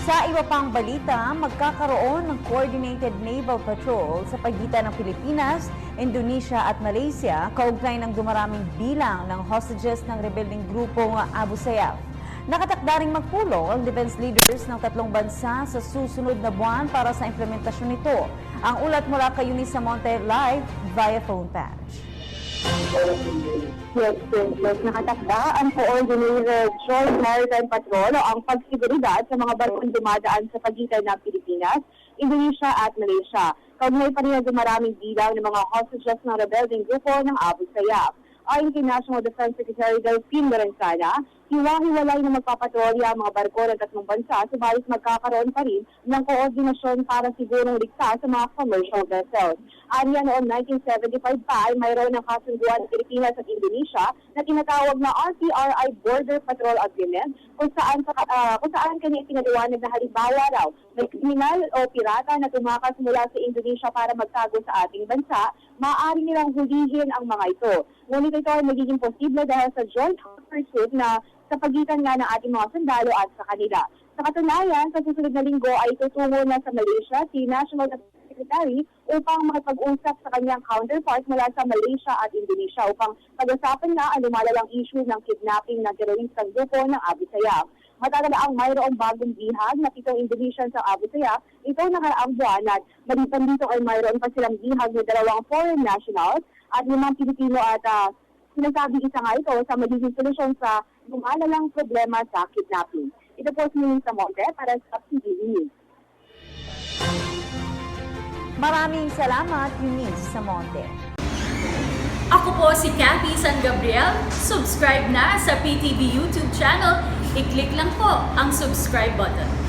Sa iba pang balita, magkakaroon ng coordinated naval patrol sa pagitan ng Pilipinas, Indonesia at Malaysia kaugnay ng dumaraming bilang ng hostages ng rebelding grupong Abu Sayyaf. Nakatakda ring magpulong ang defense leaders ng tatlong bansa sa susunod na buwan para sa implementasyon nito. Ang ulat mula kay Eunice Samonte live via phone patch. Yes. Nakatakda ang Coordinated Joint Maritime Patrol o ang pagsiguridad sa mga barkong dumadaan sa pagitan ng Pilipinas, Indonesia at Malaysia. Kaugnay pa rin ang dumaraming bilang ng mga hostages ng rebelding grupo ng Abu Sayyaf. Ayon kay National Defense Secretary Delfin Lorenzana, hiwa-hiwalay na magpapatrolya ang mga barko ng tatlong bansa, subalit magkakaroon pa rin ng koordinasyon para sigurong ligtas sa mga commercial vessels. Aniya noong 1975 pa ay mayroon ng kasunduan ng Pilipinas at Indonesia na tinatawag na RPRI Border Patrol Agreement kung saan kanya ipinaliwanag na halimbawa raw may kriminal o pirata na tumakas mula sa Indonesia para magtago sa ating bansa, maaari nilang hulihin ang mga ito. Ngunit ito ay magiging posible dahil sa joint pursuit na sa pagitan nga ng ating mga sundalo at sa kanila. Sa katunayan, sa susunod na linggo ay tutungo na sa Malaysia si National Defense Secretary upang makipag-usap sa kanyang counterpart mula sa Malaysia at Indonesia upang pag-usapan na ang lumalalang issue ng kidnapping ng teroristang grupo ng Abu Sayyaf. Matatalaang mayroong bagong bihag na 7 Indonesians sa Abu Sayyaf ito nakaraang buwan at maliban dito ay mayroon pa silang bihag ng 2 foreign nationals at 5 Pilipino at sinasabi isa nga ito sa magiging solusyon sa lumalalang problema sa kidnapping. Ito po si Eunice Samonte para sa PTV News. Maraming salamat, Eunice Samonte. Ako po si Kathy San Gabriel. Subscribe na sa PTV YouTube channel. I-click lang po ang subscribe button.